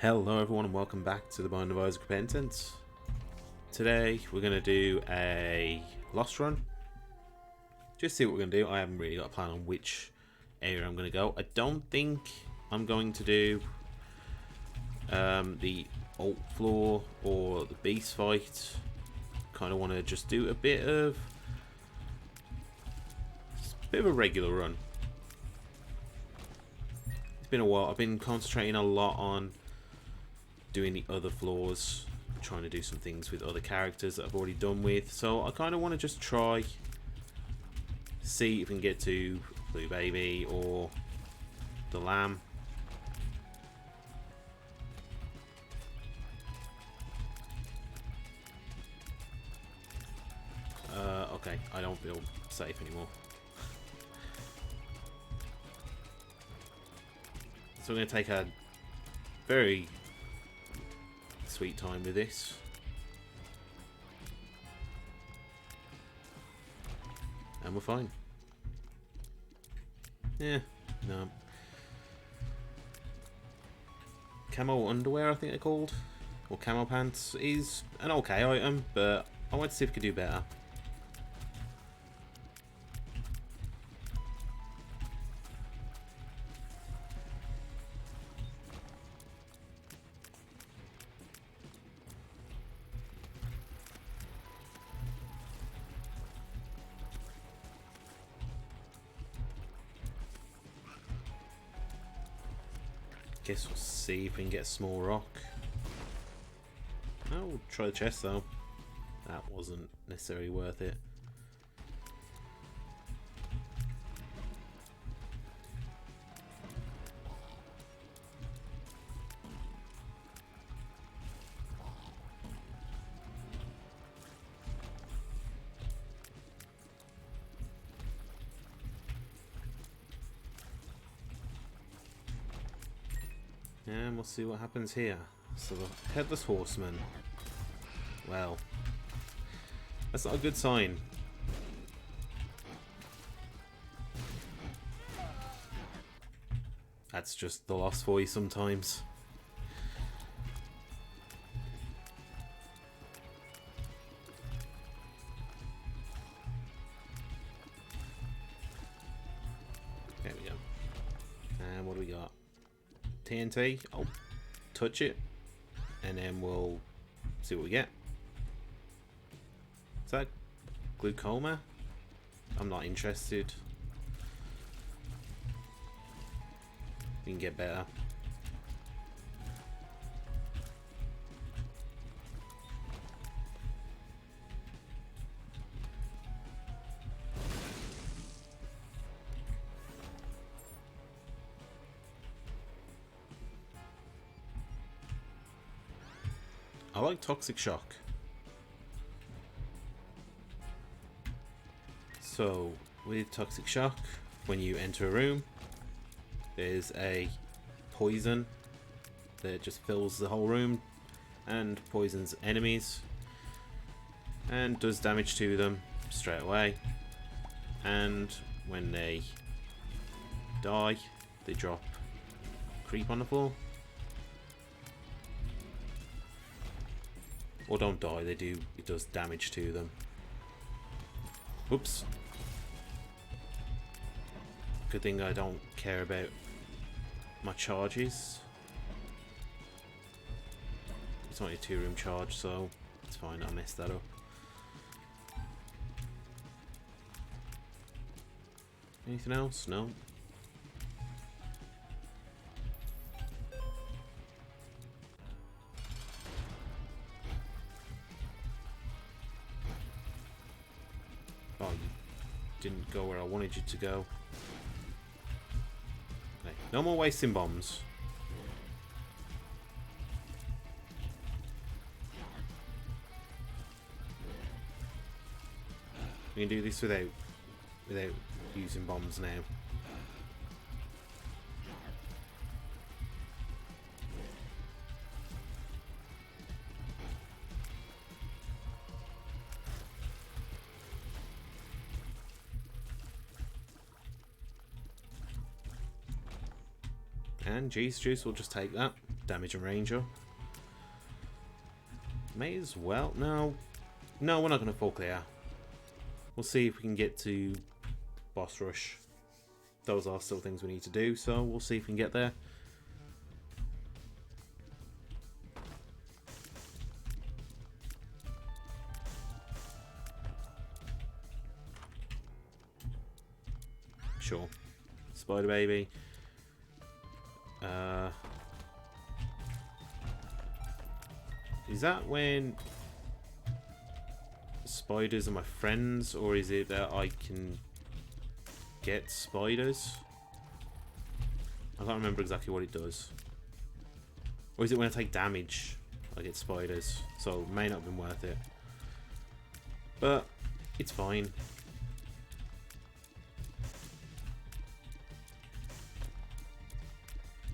Hello everyone and welcome back to the Bond of Isaac Repentance. Today we're going to do a Lost run. Just see what we're going to do. I haven't really got a plan on which area I'm going to go. I don't think I'm going to do the alt floor or the beast fight. Kind of want to just do a bit of a regular run. It's been a while. I've been concentrating a lot on doing the other floors, trying to do some things with other characters that I've already done with, so I kind of want to just try, see if we can get to Blue Baby or the Lamb. Okay, I don't feel safe anymore. So we're going to take a very sweet time with this. And we're fine. Yeah, no. Camo underwear, I think they're called. Or camo pants is an okay item, but I want to see if we could do better. Guess we'll see if we can get a small rock. Oh, we'll try the chest though. That wasn't necessarily worth it. And we'll see what happens here. So the Headless Horseman. Well, that's not a good sign. That's just the Lost for you sometimes. There we go. And what do we got? TNT. I'll touch it and then we'll see what we get. Is that glaucoma? I'm not interested. We can get better. I like Toxic Shock. So, with Toxic Shock, when you enter a room, there's a poison that just fills the whole room and poisons enemies and does damage to them straight away. And when they die, they drop creep on the floor. Or don't die, they do, it does damage to them. Whoops. Good thing I don't care about my charges. It's only a 2-room charge, so it's fine, I messed that up. Anything else? No. Oh, you didn't go where I wanted you to go. Okay, no more wasting bombs. We can do this without using bombs now. And G's Juice will just take that. damage and range up. May as well. No, we're not going to full clear. We'll see if we can get to boss rush. Those are still things we need to do, so we'll see if we can get there. Sure. Spider baby. Is that when spiders are my friends, or is it that I can get spiders? I can't remember exactly what it does. Or is it when I take damage I get spiders? So it may not have been worth it. But it's fine.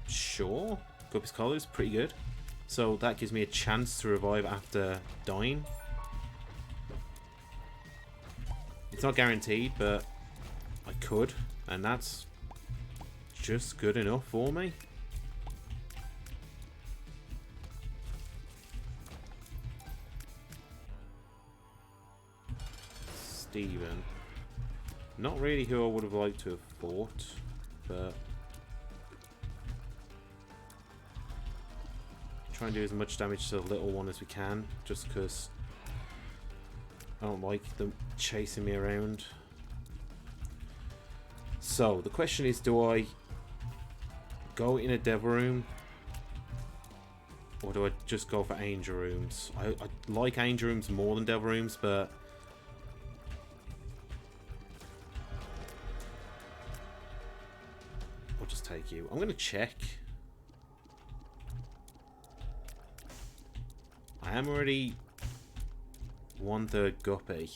Sure. Guppy's collar is pretty good. So that gives me a chance to revive after dying. It's not guaranteed, but I could. And that's just good enough for me. Steven. Not really who I would have liked to have fought, but try and do as much damage to the little one as we can, just because I don't like them chasing me around. So the question is, do I go in a devil room, or do I just go for angel rooms? I like angel rooms more than devil rooms, but I'll just take you. I'm going to check. I am already 1/3 Guppy.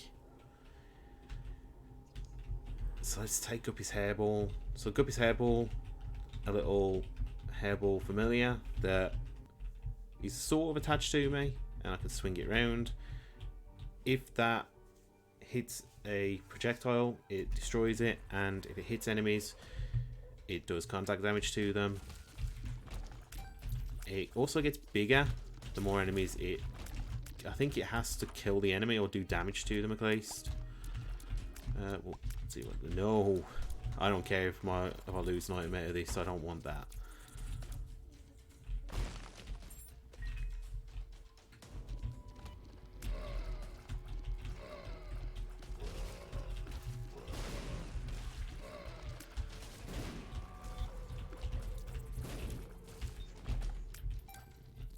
So let's take Guppy's hairball. So Guppy's hairball, a little hairball familiar that is sort of attached to me, and I can swing it around. If that hits a projectile, it destroys it, and if it hits enemies, it does contact damage to them. It also gets bigger the more enemies it... I think it has to kill the enemy or do damage to them at least. We'll see what... No! I don't care if I lose an item out of this, I don't want that.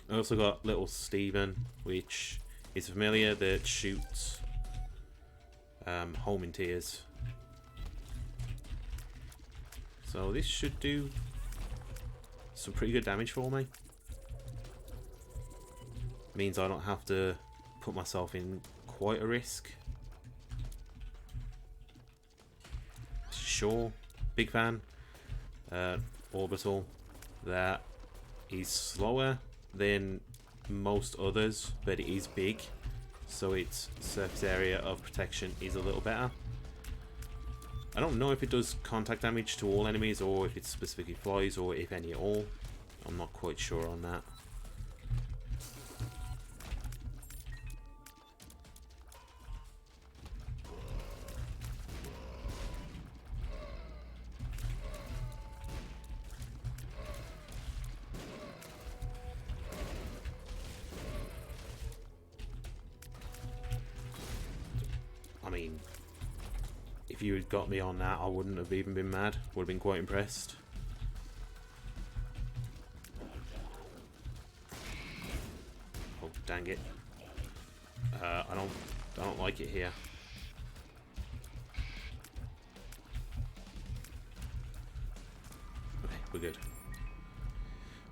I also got little Steven, which is familiar that shoots homing tears. So this should do some pretty good damage for me. Means I don't have to put myself in quite a risk. Sure, big fan. Orbital, that is slower than most others, but it is big, so its surface area of protection is a little better. I don't know if it does contact damage to all enemies, or if it specifically flies, or if any at all. I'm not quite sure on that. I mean, if you had got me on that, I wouldn't have even been mad. Would have been quite impressed. Oh, dang it. I don't like it here. Okay, we're good.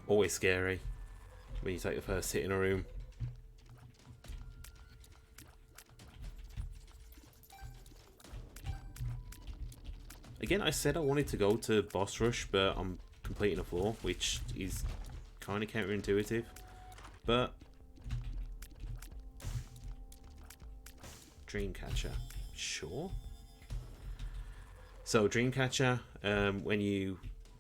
Always scary when you take the first hit in a room. Again, I said I wanted to go to boss rush, but I'm completing a floor, which is kind of counterintuitive. But Dreamcatcher, sure. So Dreamcatcher, when you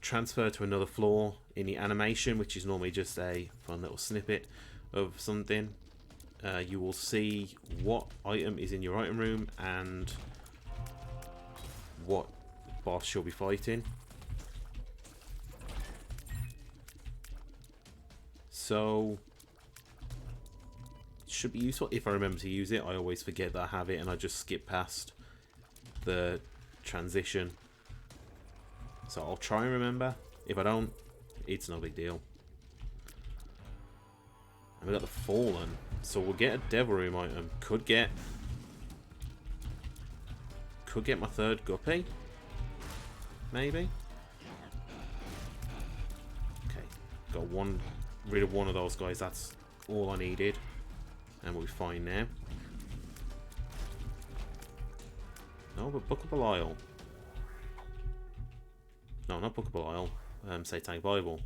transfer to another floor in the animation, which is normally just a fun little snippet of something, you will see what item is in your item room and what boss you'll be fighting. So it should be useful if I remember to use it. I always forget that I have it and I just skip past the transition. So I'll try and remember. If I don't, it's no big deal. And we got the Fallen. So we'll get a Devil Room item. Could get my third Guppy. Maybe. Okay. Got rid of one of those guys. That's all I needed. And we'll be fine now. No, but Bookable Isle. No, not Bookable Isle. Satanic Bible.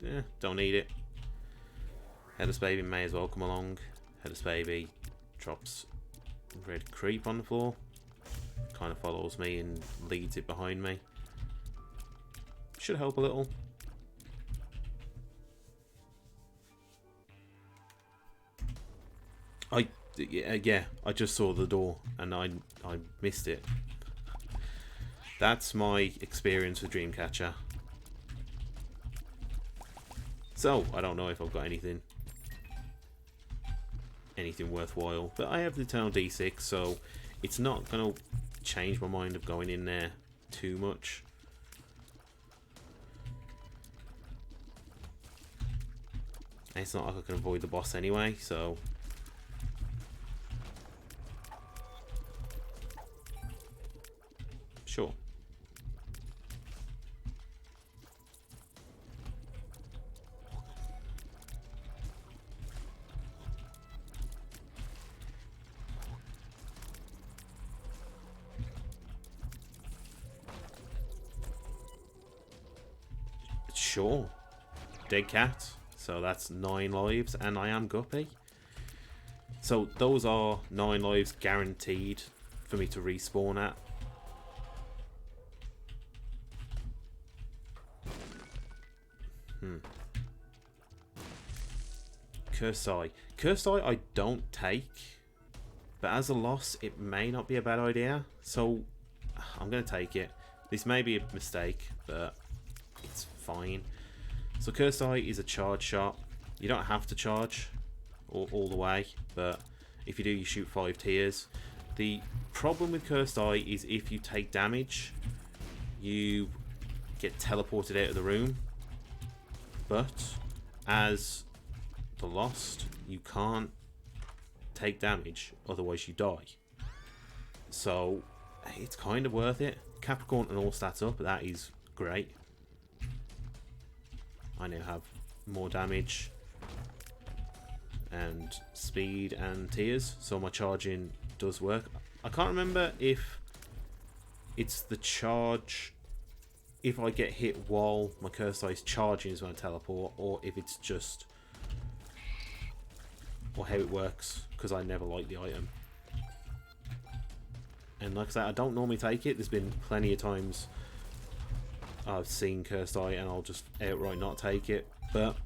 Yeah, don't need it. Headless Baby may as well come along. Headless Baby drops red creep on the floor. Kind of follows me and leads it behind me. Should help a little. Yeah, I just saw the door and I missed it. That's my experience with Dreamcatcher. So, I don't know if I've got anything worthwhile. But I have the Eternal D6, so it's not going to change my mind of going in there too much. And it's not like I can avoid the boss anyway, so... Sure. Sure. Dead cat. So that's 9 lives, and I am Guppy. So those are 9 lives guaranteed for me to respawn at. Cursed Eye. Cursed Eye I don't take, but as a loss it may not be a bad idea, so I'm going to take it. This may be a mistake, but it's fine. So Cursed Eye is a charge shot. You don't have to charge all the way, but if you do, you shoot 5 tiers. The problem with Cursed Eye is if you take damage, you get teleported out of the room. But as the Lost, you can't take damage, otherwise you die. So it's kind of worth it. Capricorn and all stats up, that is great. I now have more damage and speed and tiers, so my charging does work. I can't remember if it's the charge, if I get hit while my Cursed Eye is charging is when I teleport, or if it's just, or how it works, because I never like the item. And like I said, I don't normally take it. There's been plenty of times I've seen Cursed Eye and I'll just outright not take it, but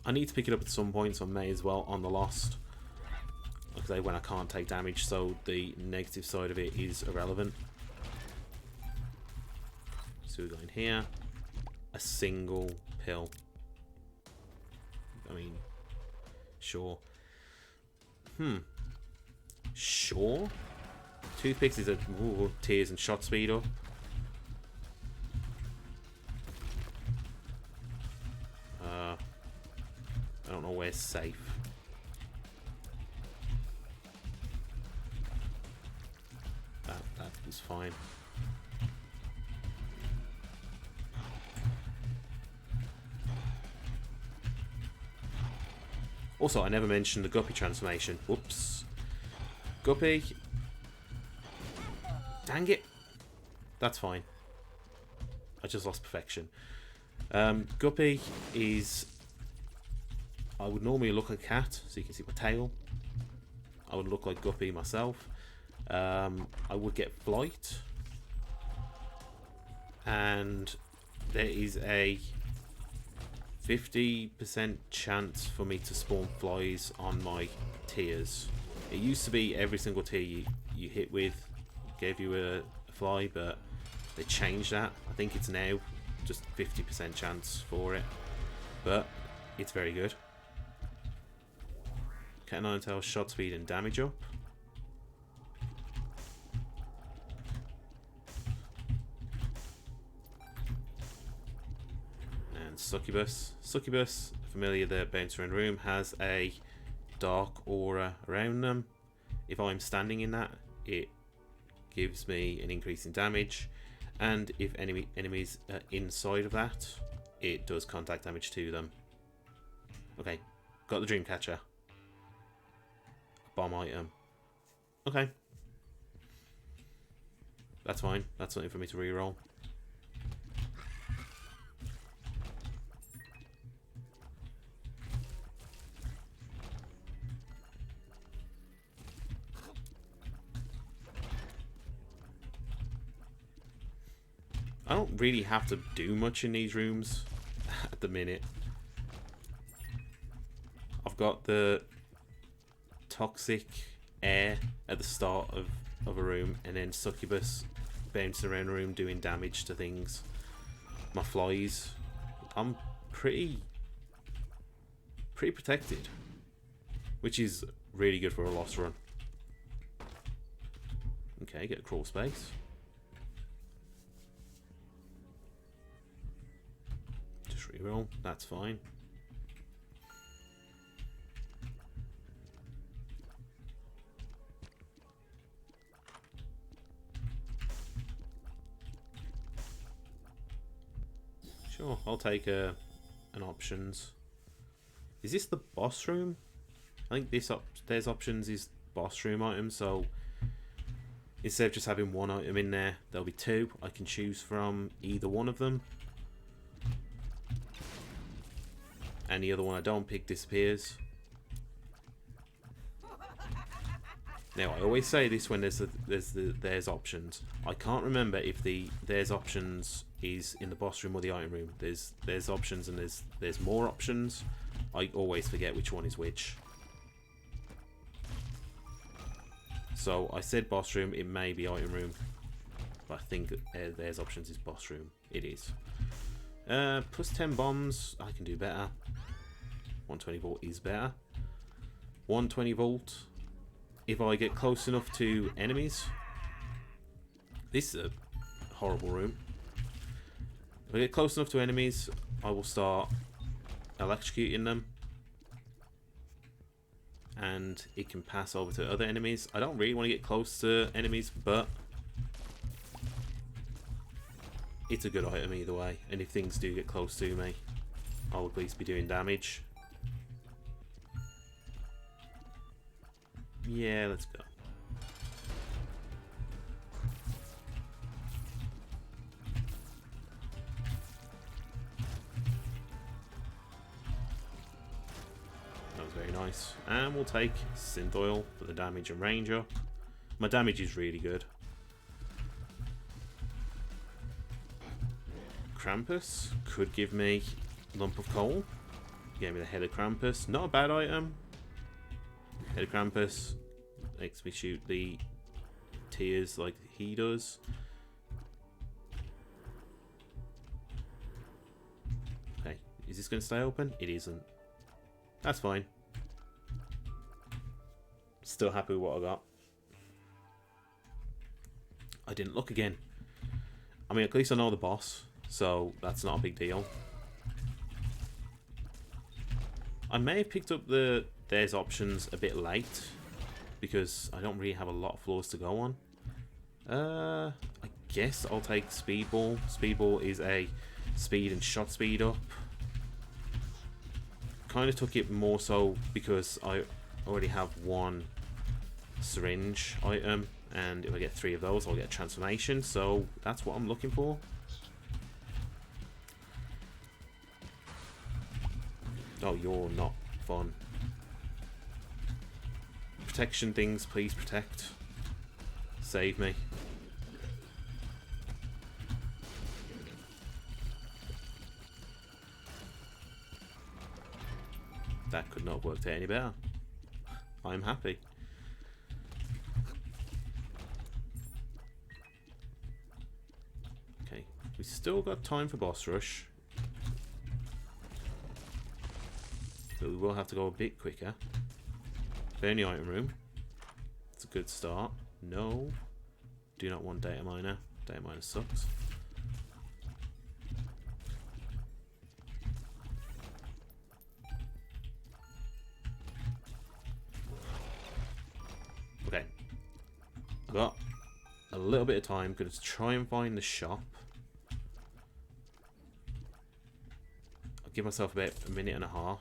I need to pick it up at some point, so I may as well on the Lost. Like I say, when I can't take damage, so the negative side of it is irrelevant. So we go in here, a single pill. I mean, sure. Sure. Toothpicks is a tears and shot speed up. I don't know where's safe. That was fine. Also, I never mentioned the Guppy transformation. Whoops. Guppy. Dang it. That's fine. I just lost perfection. Guppy is... I would normally look like a cat, so you can see my tail. I would look like Guppy myself. I would get flight. and there is a 50% chance for me to spawn flies on my tiers. It used to be every single tier you hit with gave you a fly, but they changed that. I think it's now just 50% chance for it, but it's very good. Cat 9 tail shot speed and damage up. And Succubus. Succubus, familiar the bouncer in room, has a dark aura around them. If I'm standing in that, it gives me an increase in damage, and if enemies are inside of that, it does contact damage to them. Okay, got the Dreamcatcher. Bomb item. Okay. That's fine. That's something for me to reroll. I don't really have to do much in these rooms at the minute. I've got the toxic air at the start of a room, and then Succubus bouncing around a room doing damage to things. My flies, I'm pretty protected, which is really good for a lost run. Okay, get a crawl space. Just reroll, that's fine. Sure, I'll take an options. Is this the boss room? I think there's options is boss room item, so instead of just having one item in there, there'll be two. I can choose from either one of them. And the other one I don't pick disappears. Now, I always say this when there's options. I can't remember if there's options is in the boss room or the item room. There's options and there's more options. I always forget which one is which. So I said boss room, it may be item room, but I think there's options is boss room. It is. Plus 10 bombs, I can do better. 120 volt is better. 120 volt. If I get close enough to enemies, this is a horrible room. If I get close enough to enemies, I will start electrocuting them, and it can pass over to other enemies. I don't really want to get close to enemies, but it's a good item either way, and if things do get close to me, I'll at least be doing damage. Yeah, let's go. That was very nice. And we'll take synth oil for the damage and range up. My damage is really good. Krampus could give me lump of coal. Gave me the head of Krampus. Not a bad item. Head of Krampus makes me shoot the tears like he does. Okay, is this going to stay open? It isn't. That's fine. Still happy with what I got. I didn't look again. I mean, at least I know the boss, so that's not a big deal. I may have picked up there's options a bit late because I don't really have a lot of floors to go on. I guess I'll take Speedball. Speedball is a speed and shot speed up. Kind of took it more so because I already have one syringe item, and if I get 3 of those I'll get a transformation, so that's what I'm looking for. Oh, you're not fun. Protection things, please protect. Save me. That could not have worked out any better. I'm happy. Okay, we've still got time for boss rush. But we will have to go a bit quicker. Burn the item room. It's a good start. No. Do not want data miner. Data miner sucks. Okay. I've got a little bit of time. I'm going to try and find the shop. I'll give myself about a minute and a half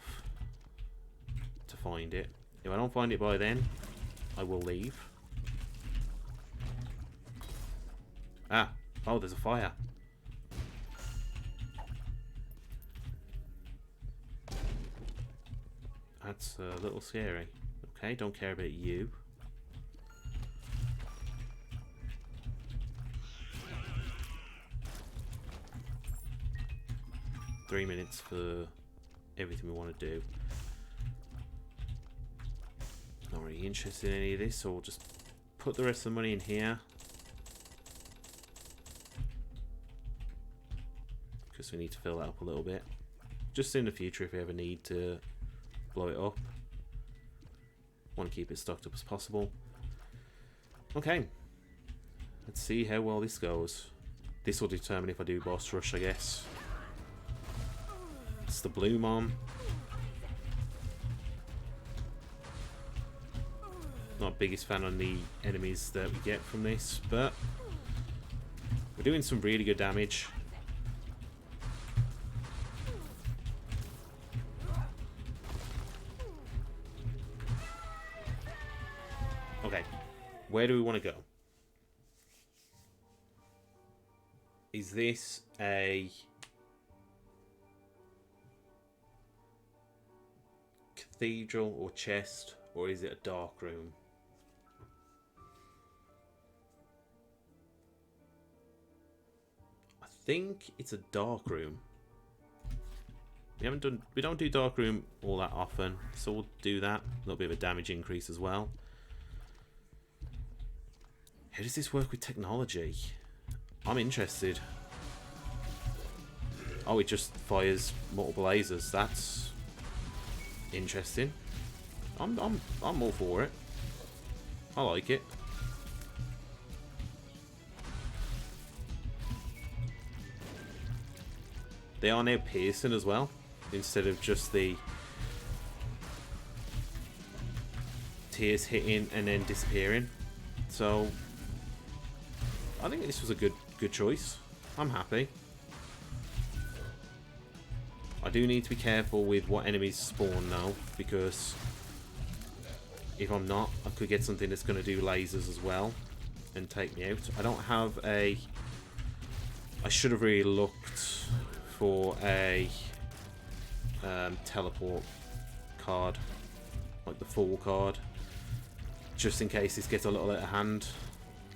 to find it. If I don't find it by then, I will leave. Ah, oh, there's a fire. That's a little scary. Okay, don't care about you. Three minutes for everything we want to do. Not really interested in any of this, so we'll just put the rest of the money in here. Because we need to fill that up a little bit. Just in the future if we ever need to blow it up. Want to keep it stocked up as possible. Okay. Let's see how well this goes. This will determine if I do boss rush, I guess. It's the blue mom. Not biggest fan on the enemies that we get from this, but we're doing some really good damage. Okay, where do we want to go? Is this a cathedral or chest, or is it a dark room? I think it's a dark room. We don't do dark room all that often, so we'll do that. A little bit of a damage increase as well. How does this work with technology? I'm interested. Oh, it just fires multiple lasers. That's interesting. I'm all for it. I like it. They are now piercing as well, instead of just the tears hitting and then disappearing. So I think this was a good choice. I'm happy. I do need to be careful with what enemies spawn now, because if I'm not, I could get something that's going to do lasers as well and take me out. I don't have a... I should have really looked for a teleport card, like the full card, just in case this gets a little out of hand.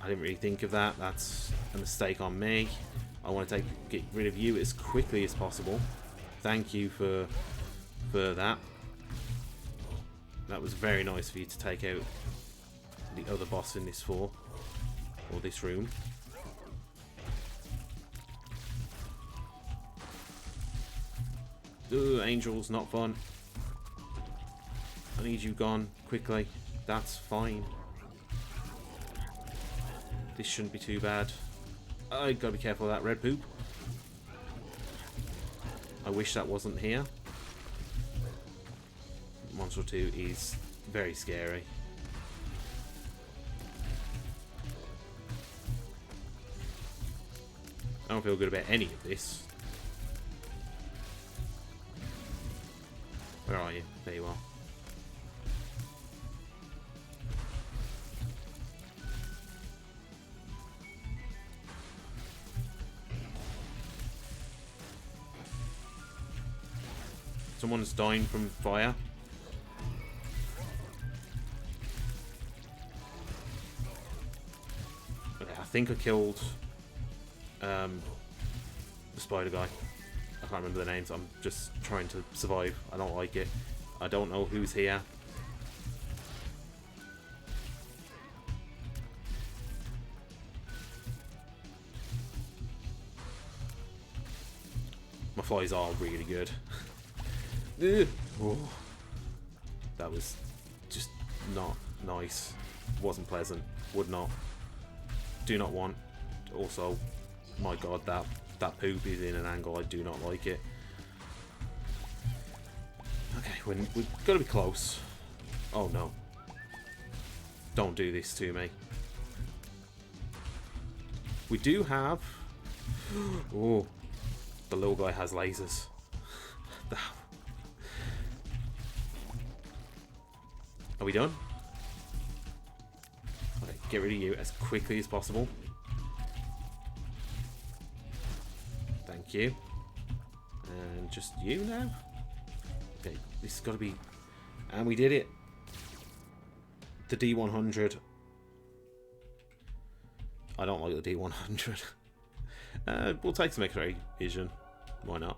I didn't really think of that. That's a mistake on me. I want to get rid of you as quickly as possible. Thank you for that. That was very nice for you to take out the other boss in this floor, or this room. Ugh, angels, not fun. I need you gone quickly. That's fine. This shouldn't be too bad. I gotta be careful of that red poop. I wish that wasn't here. Monster 2 is very scary. I don't feel good about any of this. Where are you? There you are. Someone's dying from fire. Okay, I think I killed the spider guy. I can't remember the names. I'm just trying to survive. I don't like it. I don't know who's here. My flies are really good. Oh, that was just not nice. Wasn't pleasant. Would not. Do not want. Also, my god, that poop is in an angle. I do not like it. Okay, we've got to be close. Oh no. Don't do this to me. We do have... Oh, the little guy has lasers. Are we done? Okay, get rid of you as quickly as possible. Thank you. And just you now? Okay, this has got to be... And we did it. The D100. I don't like the D100. We'll take some X-ray vision. Why not?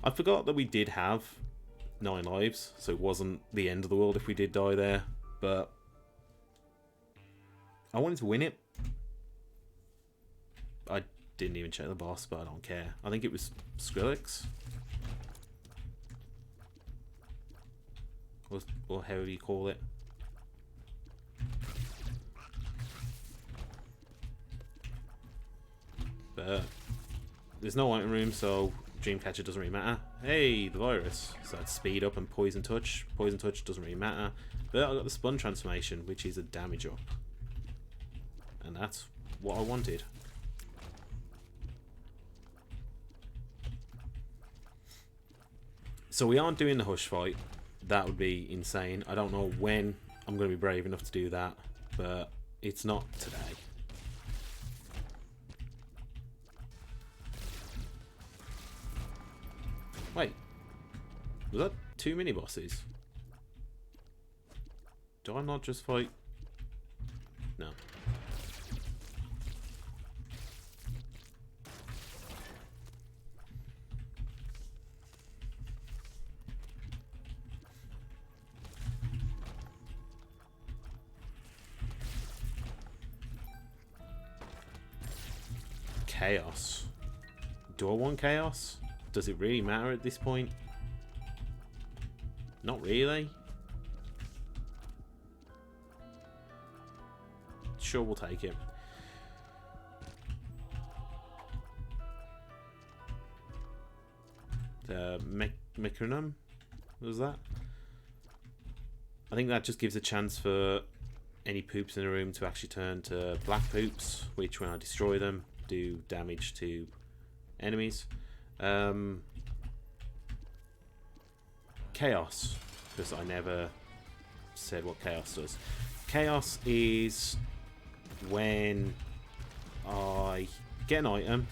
I forgot that we did have 9 lives, so it wasn't the end of the world if we did die there, but I wanted to win it. I didn't even check the boss, but I don't care. I think it was Skrillex. Or however you call it. But there's no item room, so Dreamcatcher doesn't really matter. Hey, the virus. So that's speed up and poison touch. Poison touch doesn't really matter. But I got the spun transformation, which is a damage up. And that's what I wanted. So we aren't doing the Hush fight. That would be insane. I don't know when I'm going to be brave enough to do that, but it's not today. Wait, was that 2 mini bosses? Do I not just fight? No. Chaos. Do I want chaos? Does it really matter at this point? Not really. Sure, we'll take it. The Mechanum? What was that? I think that just gives a chance for any poops in the room to actually turn to black poops, which when I destroy them, do damage to enemies. Chaos, because I never said what chaos does. Chaos is when I get an item,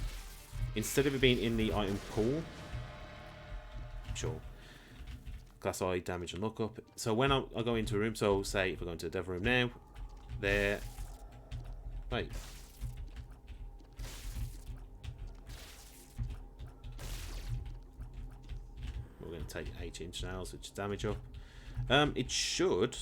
instead of it being in the item pool, sure, class I, damage and lookup. So when I go into a room, so say if I go into the devil room now, there, wait, we're going to take 8-inch nails, which is damage up. It should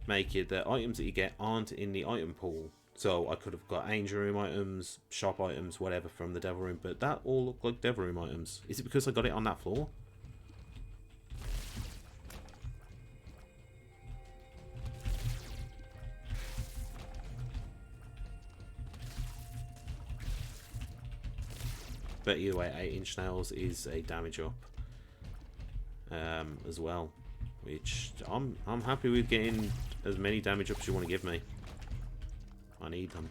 make it that items that you get aren't in the item pool. So I could have got angel room items, shop items, whatever from the devil room, but that all look like devil room items. Is it because I got it on that floor? But either way, 8-inch nails is a damage up as well, which I'm happy with getting as many damage ups as you want to give me. I need them.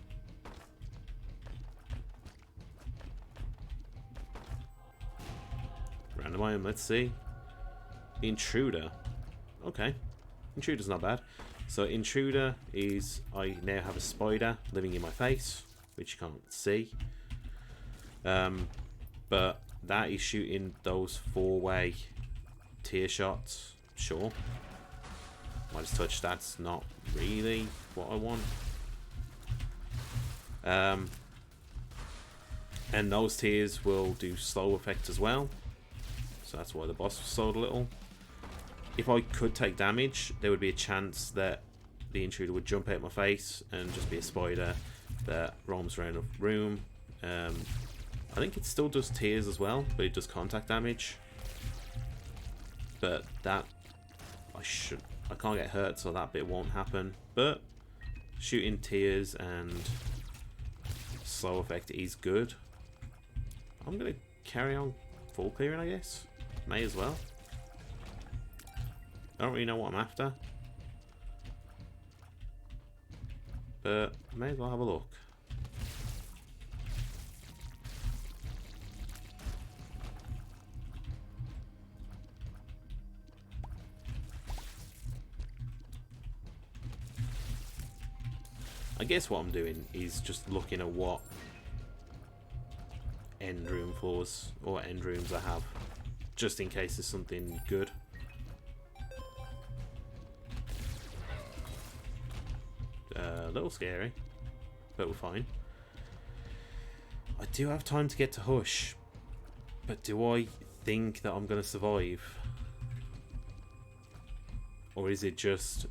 Random item, let's see. Intruder. Okay, Intruder's not bad. So Intruder is, I now have a spider living in my face, which you can't see. But that is shooting those 4-way tear shots. Sure. Minus touch, that's not really what I want. And those tears will do slow effect as well. so that's why the boss sold a little. If I could take damage, there would be a chance that the intruder would jump out my face and just be a spider that roams around the room. I think it still does tears as well, but it does contact damage. But that I can't get hurt, so that bit won't happen. But shooting tears and slow effect is good. I'm gonna carry on full clearing, I guess. May as well. I don't really know what I'm after, but may as well have a look. I guess what I'm doing is just looking at what end room floors or end rooms I have, just in case there's something good. A little scary, but we're fine. I do have time to get to Hush, but do I think that I'm going to survive? Or is it just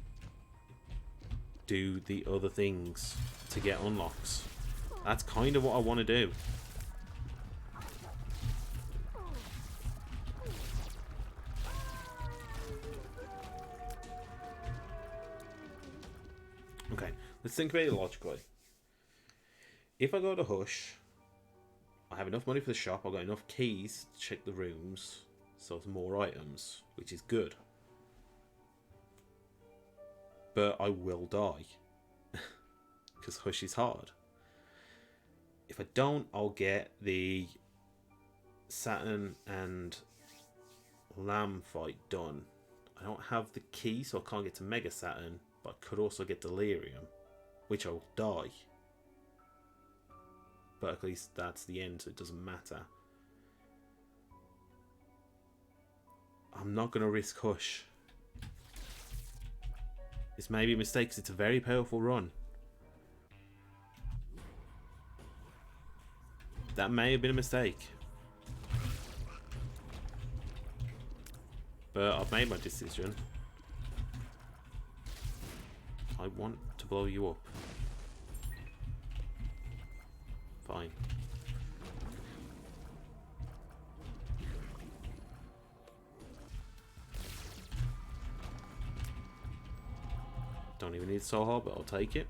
do the other things to get unlocks? That's kind of what I want to do. Okay, let's think about it logically. If I go to Hush, I have enough money for the shop, I've got enough keys to check the rooms, so it's more items, which is good. But I will die. Because Hush is hard. If I don't, I'll get the Saturn and Lamb fight done. I don't have the key, so I can't get to Mega Saturn, but I could also get Delirium, which I'll die. But at least that's the end, so it doesn't matter. I'm not going to risk Hush. This may be a mistake because it's a very powerful run. That may have been a mistake. But I've made my decision. I want to blow you up. Fine. Don't even need Soul Heart, but I'll take it.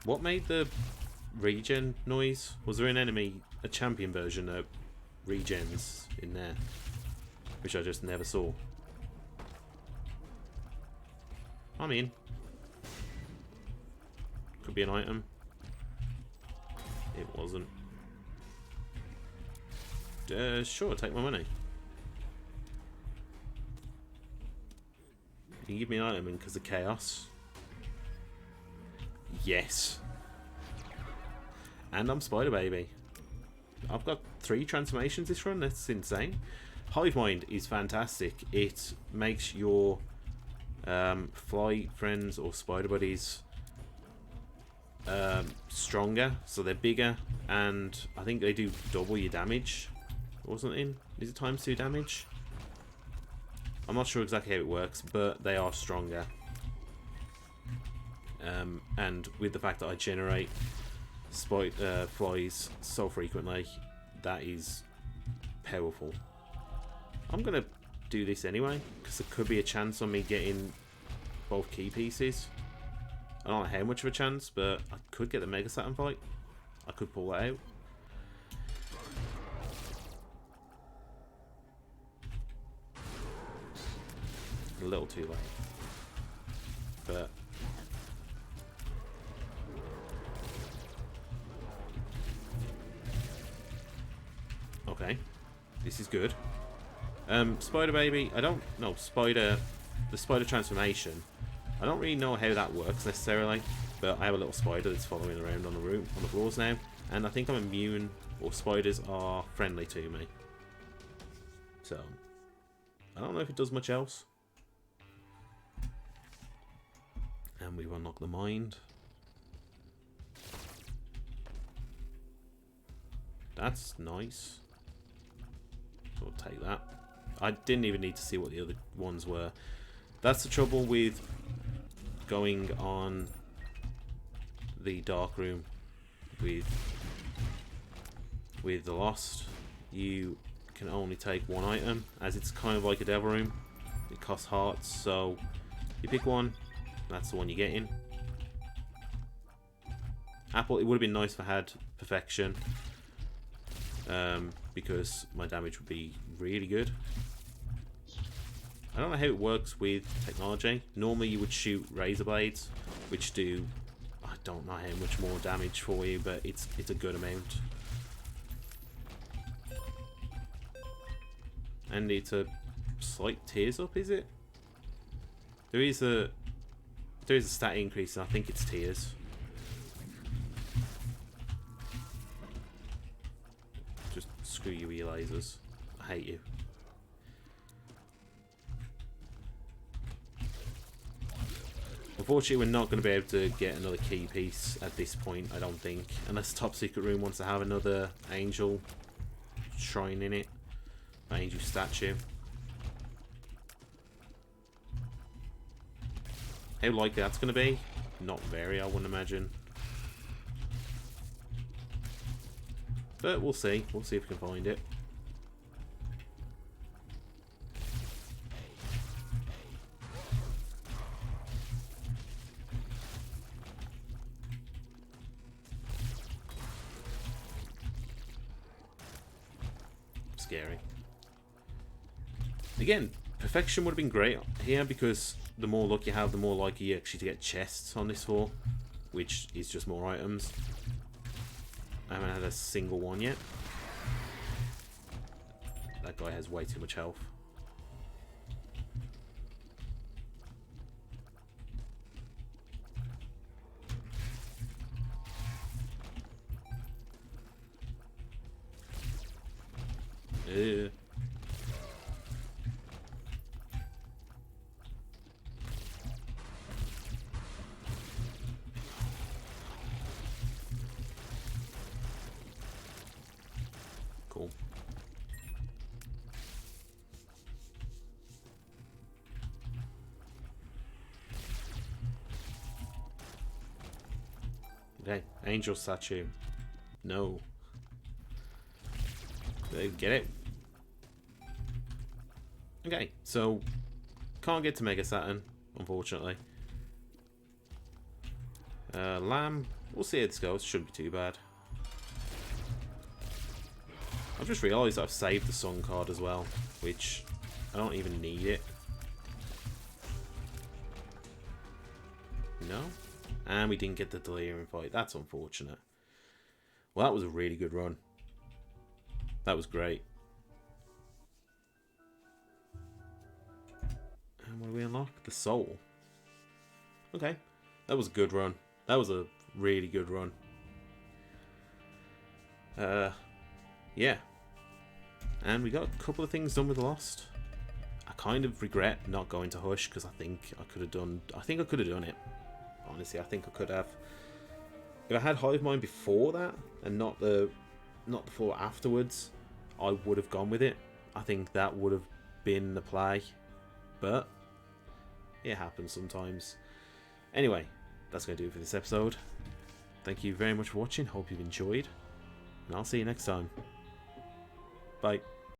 What made the regen noise? Was there an enemy, a champion version that regens in there? Which I just never saw. I mean, could be an item. It wasn't. Sure, take my money. You give me an item because of chaos. Yes. And I'm Spider Baby. I've got 3 transformations this run. That's insane. Hive Mind is fantastic. It makes your fly friends or spider buddies stronger, so they're bigger, and I think they do double your damage or something. Is it times 2 damage? I'm not sure exactly how it works, but they are stronger. And with the fact that I generate flies so frequently, that is powerful. I'm gonna do this anyway because there could be a chance on me getting both key pieces. I don't know how much of a chance, but I could get the Mega Saturn fight. I could pull that out. A little too late, but okay, this is good. Spider Baby, I don't know, the spider transformation, I don't really know how that works necessarily, but I have a little spider that's following around on the floors now, and I think I'm immune, or spiders are friendly to me. So, I don't know if it does much else. And we've unlocked the mind. That's nice. So we'll take that. I didn't even need to see what the other ones were. That's the trouble with going on the dark room with the Lost. You can only take one item, as it's kind of like a devil room. It costs hearts, so you pick one, that's the one you get in. Apple, it would have been nice if I had perfection, because my damage would be really good. I don't know how it works with technology. Normally you would shoot razor blades, which do, I don't know how much more damage for you, but it's a good amount. And it's a slight tears up, is it? There is a stat increase, and I think it's tears. Just screw you, E lasers. I hate you. Unfortunately, we're not going to be able to get another key piece at this point, I don't think. Unless Top Secret Room wants to have another angel shrine in it. An angel statue. How likely that's going to be? Not very, I wouldn't imagine. But we'll see. We'll see if we can find it. Scary. Again, perfection would have been great here, because the more luck you have, the more likely you actually to get chests on this floor, which is just more items. I haven't had a single one yet. That guy has way too much health. Ew. Cool. Okay, angel statue. No. Get it? Okay, so can't get to Mega Saturn, unfortunately. Lamb, we'll see how this goes. Shouldn't be too bad. I've just realised I've saved the Sun card as well, which I don't even need it. No? And we didn't get the Delirium fight. That's unfortunate. Well, that was a really good run. That was great. And what do we unlock? The Soul. Okay. That was a good run. That was a really good run. Yeah. And we got a couple of things done with Lost. I kind of regret not going to Hush, because I think I could have done it. Honestly, I think I could have. If I had Hive Mind before that and not the floor afterwards, I would have gone with it. I think that would have been the play. But it happens sometimes. Anyway, that's going to do it for this episode. Thank you very much for watching. Hope you've enjoyed. And I'll see you next time. Bye.